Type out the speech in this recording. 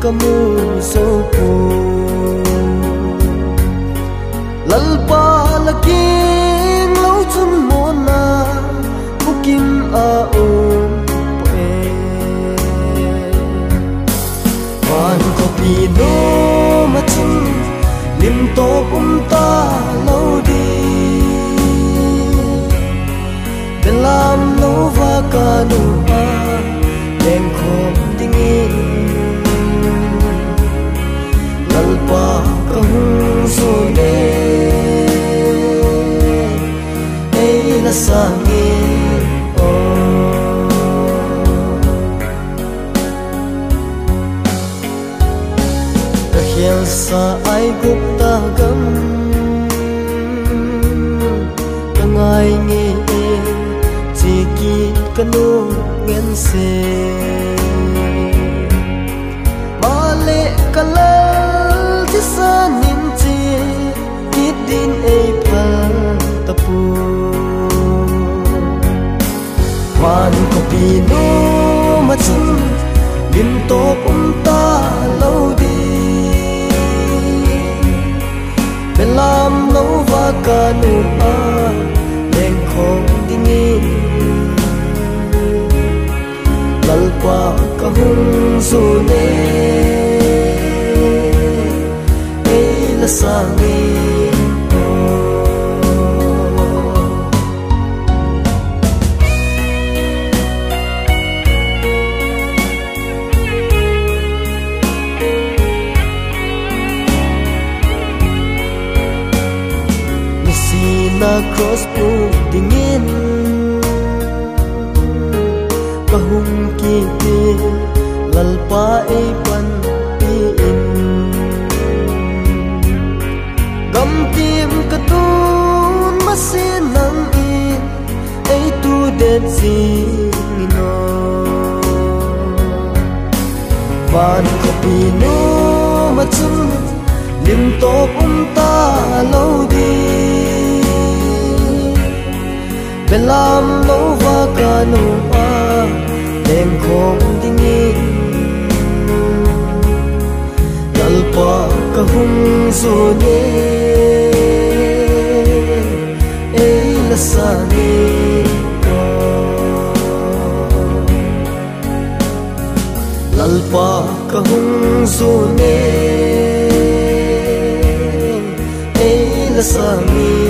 kamu sopo lalpa laking lau chun mona mukim a om pe wan ko pino machun lim to ta lau di belam no va kanu a leng khom dingin lalpa kahung so ne ei la sangin o ka hiel sa ai gup ta gam ka ngai nge chi ki kanu ngen se male kalal chi sa nin chi kit din ei phal tapu wan ko pino machun lim to ta lo di belam no va kanu a leng khom dingin lalpa kahung so ne ei la sangin na cross pu dingin kahung ki te lalpa e pan pi in gam tim katun masin nang in ei tu det sing no van ko pino machun lim to ta lo di belam no va kanu a leng khom dingin lalpa kahung so ne ei la sangin lalpa kahung so ne ei la sangin